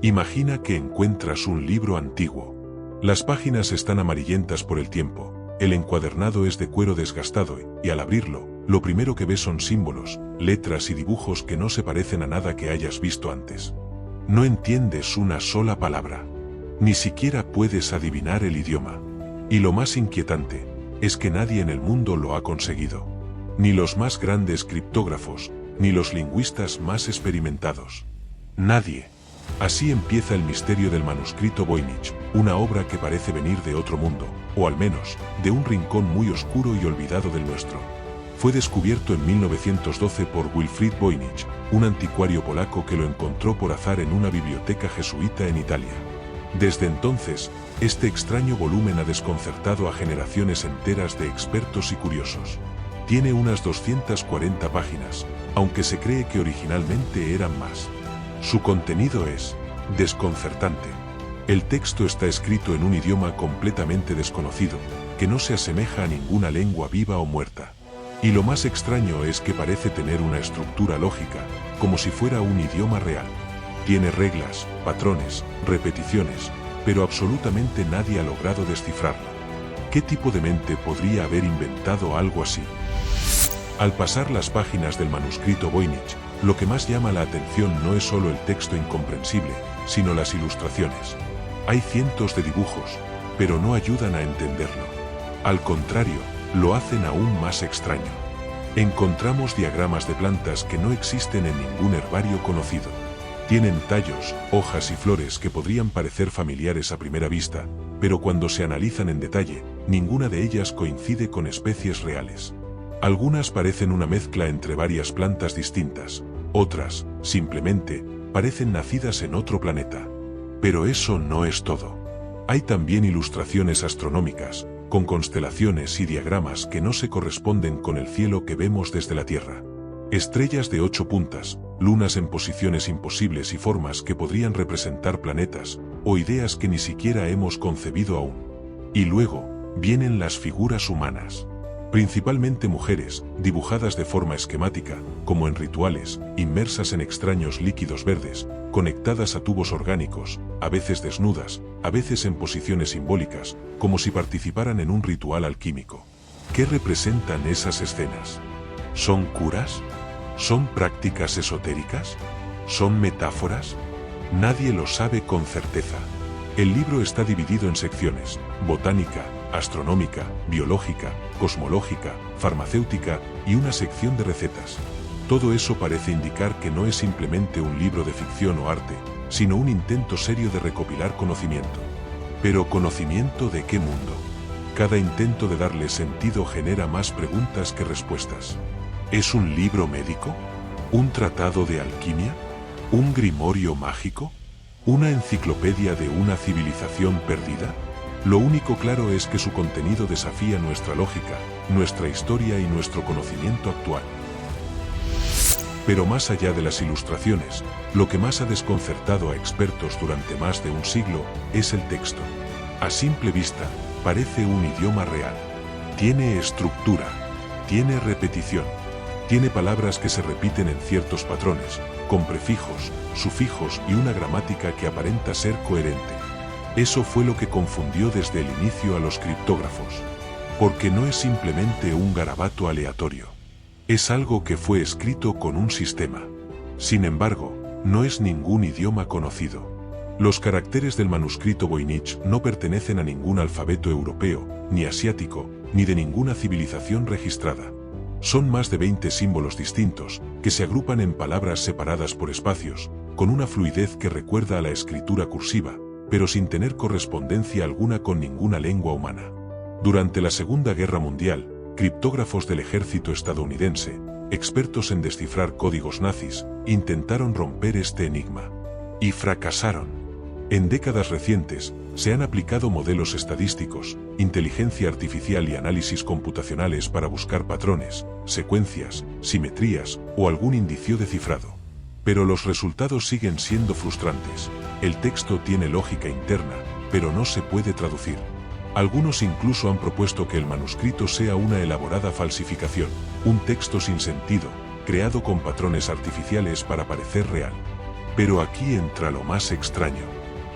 Imagina que encuentras un libro antiguo. Las páginas están amarillentas por el tiempo, el encuadernado es de cuero desgastado y al abrirlo, lo primero que ves son símbolos, letras y dibujos que no se parecen a nada que hayas visto antes. No entiendes una sola palabra. Ni siquiera puedes adivinar el idioma. Y lo más inquietante, es que nadie en el mundo lo ha conseguido. Ni los más grandes criptógrafos, ni los lingüistas más experimentados. Nadie. Así empieza el misterio del manuscrito Voynich, una obra que parece venir de otro mundo, o al menos, de un rincón muy oscuro y olvidado del nuestro. Fue descubierto en 1912 por Wilfrid Voynich, un anticuario polaco que lo encontró por azar en una biblioteca jesuita en Italia. Desde entonces, este extraño volumen ha desconcertado a generaciones enteras de expertos y curiosos. Tiene unas 240 páginas, aunque se cree que originalmente eran más. Su contenido es desconcertante. El texto está escrito en un idioma completamente desconocido, que no se asemeja a ninguna lengua viva o muerta. Y lo más extraño es que parece tener una estructura lógica, como si fuera un idioma real. Tiene reglas, patrones, repeticiones, pero absolutamente nadie ha logrado descifrarla. ¿Qué tipo de mente podría haber inventado algo así? Al pasar las páginas del manuscrito Voynich, lo que más llama la atención no es solo el texto incomprensible, sino las ilustraciones. Hay cientos de dibujos, pero no ayudan a entenderlo. Al contrario, lo hacen aún más extraño. Encontramos diagramas de plantas que no existen en ningún herbario conocido. Tienen tallos, hojas y flores que podrían parecer familiares a primera vista, pero cuando se analizan en detalle, ninguna de ellas coincide con especies reales. Algunas parecen una mezcla entre varias plantas distintas, otras, simplemente, parecen nacidas en otro planeta. Pero eso no es todo. Hay también ilustraciones astronómicas, con constelaciones y diagramas que no se corresponden con el cielo que vemos desde la Tierra. Estrellas de 8 puntas, lunas en posiciones imposibles y formas que podrían representar planetas, o ideas que ni siquiera hemos concebido aún. Y luego, vienen las figuras humanas. Principalmente mujeres, dibujadas de forma esquemática, como en rituales, inmersas en extraños líquidos verdes, conectadas a tubos orgánicos, a veces desnudas, a veces en posiciones simbólicas, como si participaran en un ritual alquímico. ¿Qué representan esas escenas? ¿Son curas? ¿Son prácticas esotéricas? ¿Son metáforas? Nadie lo sabe con certeza. El libro está dividido en secciones: botánica, astronómica, biológica, cosmológica, farmacéutica y una sección de recetas. Todo eso parece indicar que no es simplemente un libro de ficción o arte, sino un intento serio de recopilar conocimiento. Pero ¿conocimiento de qué mundo? Cada intento de darle sentido genera más preguntas que respuestas. ¿Es un libro médico? ¿Un tratado de alquimia? ¿Un grimorio mágico? ¿Una enciclopedia de una civilización perdida? Lo único claro es que su contenido desafía nuestra lógica, nuestra historia y nuestro conocimiento actual. Pero más allá de las ilustraciones, lo que más ha desconcertado a expertos durante más de un siglo es el texto. A simple vista, parece un idioma real. Tiene estructura, tiene repetición, tiene palabras que se repiten en ciertos patrones, con prefijos, sufijos y una gramática que aparenta ser coherente. Eso fue lo que confundió desde el inicio a los criptógrafos. Porque no es simplemente un garabato aleatorio. Es algo que fue escrito con un sistema. Sin embargo, no es ningún idioma conocido. Los caracteres del manuscrito Voynich no pertenecen a ningún alfabeto europeo, ni asiático, ni de ninguna civilización registrada. Son más de 20 símbolos distintos, que se agrupan en palabras separadas por espacios, con una fluidez que recuerda a la escritura cursiva, pero sin tener correspondencia alguna con ninguna lengua humana. Durante la Segunda Guerra Mundial, criptógrafos del ejército estadounidense, expertos en descifrar códigos nazis, intentaron romper este enigma. Y fracasaron. En décadas recientes, se han aplicado modelos estadísticos, inteligencia artificial y análisis computacionales para buscar patrones, secuencias, simetrías o algún indicio de cifrado. Pero los resultados siguen siendo frustrantes. El texto tiene lógica interna, pero no se puede traducir. Algunos incluso han propuesto que el manuscrito sea una elaborada falsificación, un texto sin sentido, creado con patrones artificiales para parecer real. Pero aquí entra lo más extraño.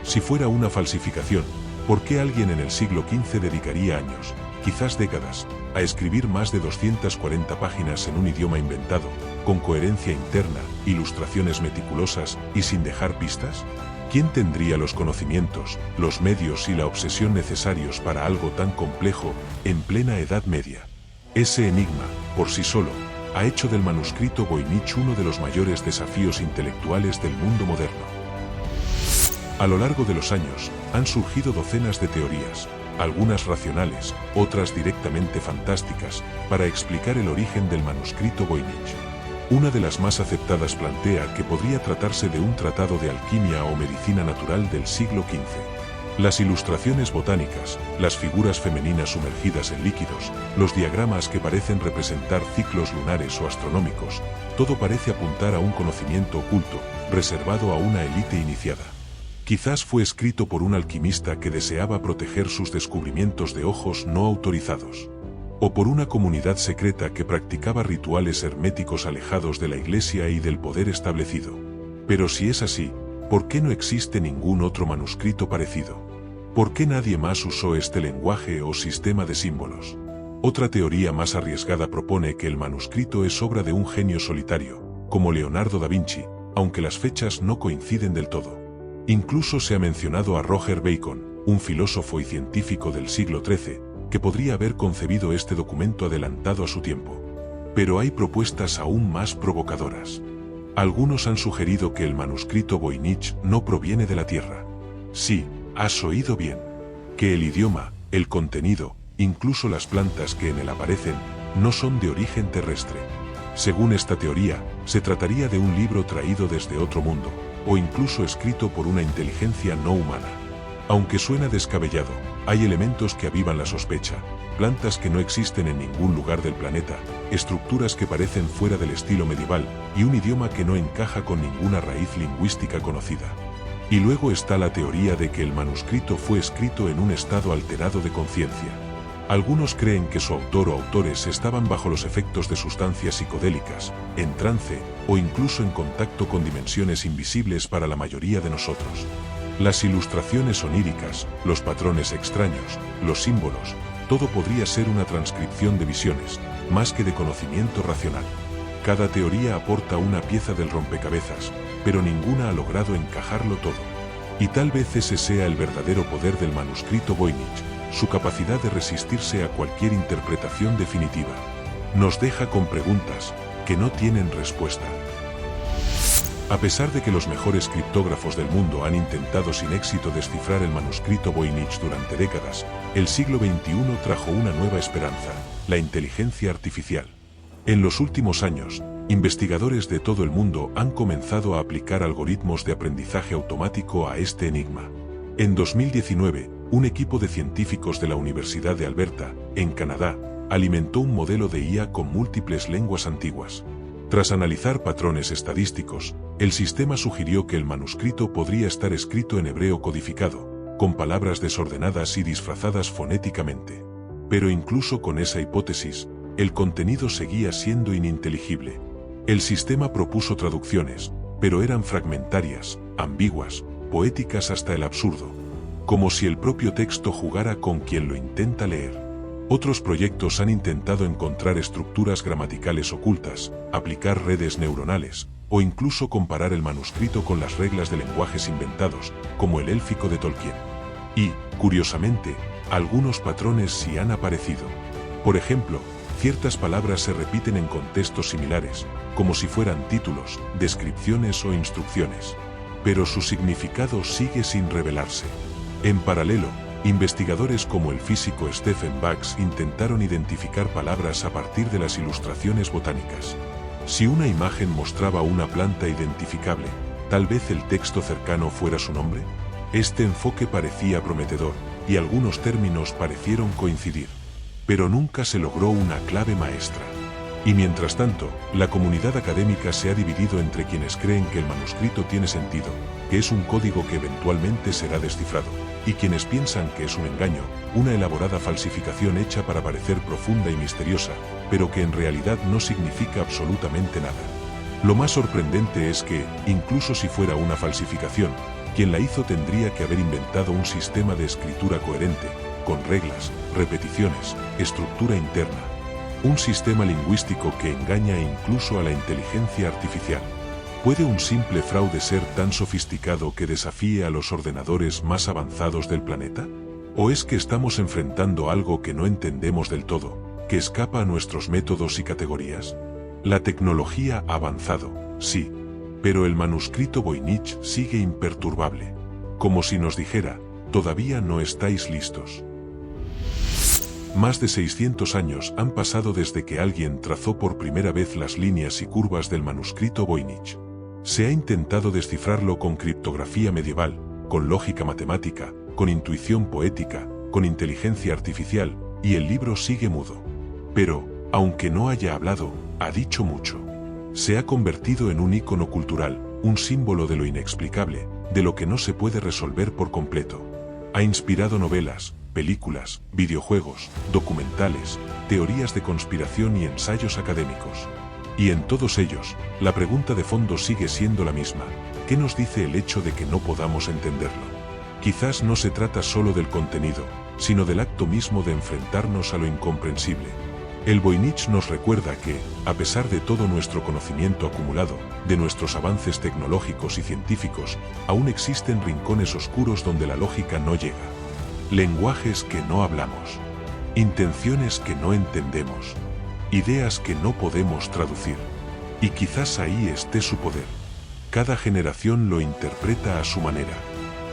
Si fuera una falsificación, ¿por qué alguien en el siglo XV dedicaría años, quizás décadas, a escribir más de 240 páginas en un idioma inventado, con coherencia interna, ilustraciones meticulosas y sin dejar pistas? ¿Quién tendría los conocimientos, los medios y la obsesión necesarios para algo tan complejo en plena Edad Media? Ese enigma, por sí solo, ha hecho del manuscrito Voynich uno de los mayores desafíos intelectuales del mundo moderno. A lo largo de los años, han surgido docenas de teorías, algunas racionales, otras directamente fantásticas, para explicar el origen del manuscrito Voynich. Una de las más aceptadas plantea que podría tratarse de un tratado de alquimia o medicina natural del siglo XV. Las ilustraciones botánicas, las figuras femeninas sumergidas en líquidos, los diagramas que parecen representar ciclos lunares o astronómicos, todo parece apuntar a un conocimiento oculto, reservado a una élite iniciada. Quizás fue escrito por un alquimista que deseaba proteger sus descubrimientos de ojos no autorizados. O por una comunidad secreta que practicaba rituales herméticos alejados de la Iglesia y del poder establecido. Pero si es así, ¿por qué no existe ningún otro manuscrito parecido? ¿Por qué nadie más usó este lenguaje o sistema de símbolos? Otra teoría más arriesgada propone que el manuscrito es obra de un genio solitario, como Leonardo da Vinci, aunque las fechas no coinciden del todo. Incluso se ha mencionado a Roger Bacon, un filósofo y científico del siglo XIII, que podría haber concebido este documento adelantado a su tiempo. Pero hay propuestas aún más provocadoras. Algunos han sugerido que el manuscrito Voynich no proviene de la Tierra. Sí, has oído bien. Que el idioma, el contenido, incluso las plantas que en él aparecen, no son de origen terrestre. Según esta teoría, se trataría de un libro traído desde otro mundo, o incluso escrito por una inteligencia no humana. Aunque suena descabellado, hay elementos que avivan la sospecha, plantas que no existen en ningún lugar del planeta, estructuras que parecen fuera del estilo medieval, y un idioma que no encaja con ninguna raíz lingüística conocida. Y luego está la teoría de que el manuscrito fue escrito en un estado alterado de conciencia. Algunos creen que su autor o autores estaban bajo los efectos de sustancias psicodélicas, en trance, o incluso en contacto con dimensiones invisibles para la mayoría de nosotros. Las ilustraciones oníricas, los patrones extraños, los símbolos, todo podría ser una transcripción de visiones, más que de conocimiento racional. Cada teoría aporta una pieza del rompecabezas, pero ninguna ha logrado encajarlo todo. Y tal vez ese sea el verdadero poder del manuscrito Voynich, su capacidad de resistirse a cualquier interpretación definitiva. Nos deja con preguntas que no tienen respuesta. A pesar de que los mejores criptógrafos del mundo han intentado sin éxito descifrar el manuscrito Voynich durante décadas, el siglo XXI trajo una nueva esperanza, la inteligencia artificial. En los últimos años, investigadores de todo el mundo han comenzado a aplicar algoritmos de aprendizaje automático a este enigma. En 2019, un equipo de científicos de la Universidad de Alberta, en Canadá, alimentó un modelo de IA con múltiples lenguas antiguas. Tras analizar patrones estadísticos, el sistema sugirió que el manuscrito podría estar escrito en hebreo codificado, con palabras desordenadas y disfrazadas fonéticamente. Pero incluso con esa hipótesis, el contenido seguía siendo ininteligible. El sistema propuso traducciones, pero eran fragmentarias, ambiguas, poéticas hasta el absurdo, como si el propio texto jugara con quien lo intenta leer. Otros proyectos han intentado encontrar estructuras gramaticales ocultas, aplicar redes neuronales, o incluso comparar el manuscrito con las reglas de lenguajes inventados, como el élfico de Tolkien. Y, curiosamente, algunos patrones sí han aparecido. Por ejemplo, ciertas palabras se repiten en contextos similares, como si fueran títulos, descripciones o instrucciones. Pero su significado sigue sin revelarse. En paralelo, investigadores como el físico Stephen Bugs intentaron identificar palabras a partir de las ilustraciones botánicas. Si una imagen mostraba una planta identificable, ¿tal vez el texto cercano fuera su nombre? Este enfoque parecía prometedor, y algunos términos parecieron coincidir. Pero nunca se logró una clave maestra. Y mientras tanto, la comunidad académica se ha dividido entre quienes creen que el manuscrito tiene sentido, que es un código que eventualmente será descifrado, y quienes piensan que es un engaño, una elaborada falsificación hecha para parecer profunda y misteriosa, pero que en realidad no significa absolutamente nada. Lo más sorprendente es que, incluso si fuera una falsificación, quien la hizo tendría que haber inventado un sistema de escritura coherente, con reglas, repeticiones, estructura interna. Un sistema lingüístico que engaña incluso a la inteligencia artificial. ¿Puede un simple fraude ser tan sofisticado que desafíe a los ordenadores más avanzados del planeta? ¿O es que estamos enfrentando algo que no entendemos del todo, que escapa a nuestros métodos y categorías? La tecnología ha avanzado, sí, pero el manuscrito Voynich sigue imperturbable, como si nos dijera, todavía no estáis listos. Más de 600 años han pasado desde que alguien trazó por primera vez las líneas y curvas del manuscrito Voynich. Se ha intentado descifrarlo con criptografía medieval, con lógica matemática, con intuición poética, con inteligencia artificial, y el libro sigue mudo. Pero, aunque no haya hablado, ha dicho mucho. Se ha convertido en un ícono cultural, un símbolo de lo inexplicable, de lo que no se puede resolver por completo. Ha inspirado novelas, películas, videojuegos, documentales, teorías de conspiración y ensayos académicos. Y en todos ellos, la pregunta de fondo sigue siendo la misma. ¿Qué nos dice el hecho de que no podamos entenderlo? Quizás no se trata solo del contenido, sino del acto mismo de enfrentarnos a lo incomprensible. El Voynich nos recuerda que, a pesar de todo nuestro conocimiento acumulado, de nuestros avances tecnológicos y científicos, aún existen rincones oscuros donde la lógica no llega. Lenguajes que no hablamos. Intenciones que no entendemos. Ideas que no podemos traducir. Y quizás ahí esté su poder. Cada generación lo interpreta a su manera.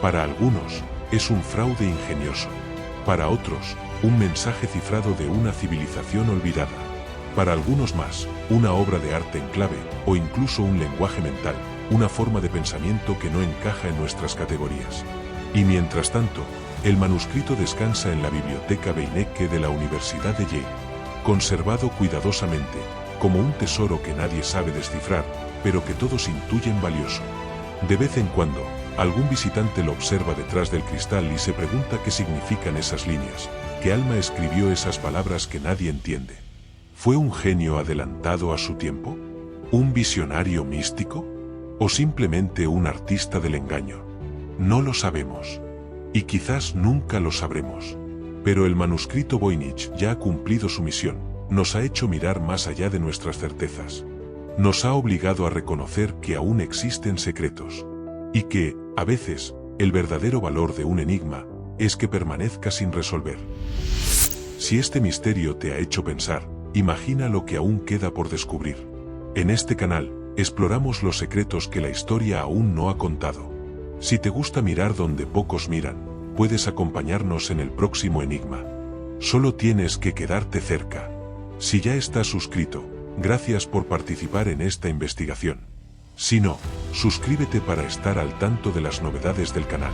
Para algunos, es un fraude ingenioso. Para otros, un mensaje cifrado de una civilización olvidada. Para algunos más, una obra de arte en clave, o incluso un lenguaje mental, una forma de pensamiento que no encaja en nuestras categorías. Y mientras tanto, el manuscrito descansa en la biblioteca Beinecke de la Universidad de Yale, conservado cuidadosamente, como un tesoro que nadie sabe descifrar, pero que todos intuyen valioso. De vez en cuando, algún visitante lo observa detrás del cristal y se pregunta qué significan esas líneas, qué alma escribió esas palabras que nadie entiende. ¿Fue un genio adelantado a su tiempo? ¿Un visionario místico? ¿O simplemente un artista del engaño? No lo sabemos. Y quizás nunca lo sabremos. Pero el manuscrito Voynich ya ha cumplido su misión, nos ha hecho mirar más allá de nuestras certezas. Nos ha obligado a reconocer que aún existen secretos. Y que, a veces, el verdadero valor de un enigma es que permanezca sin resolver. Si este misterio te ha hecho pensar, imagina lo que aún queda por descubrir. En este canal, exploramos los secretos que la historia aún no ha contado. Si te gusta mirar donde pocos miran, puedes acompañarnos en el próximo enigma. Solo tienes que quedarte cerca. Si ya estás suscrito, gracias por participar en esta investigación. Si no, suscríbete para estar al tanto de las novedades del canal.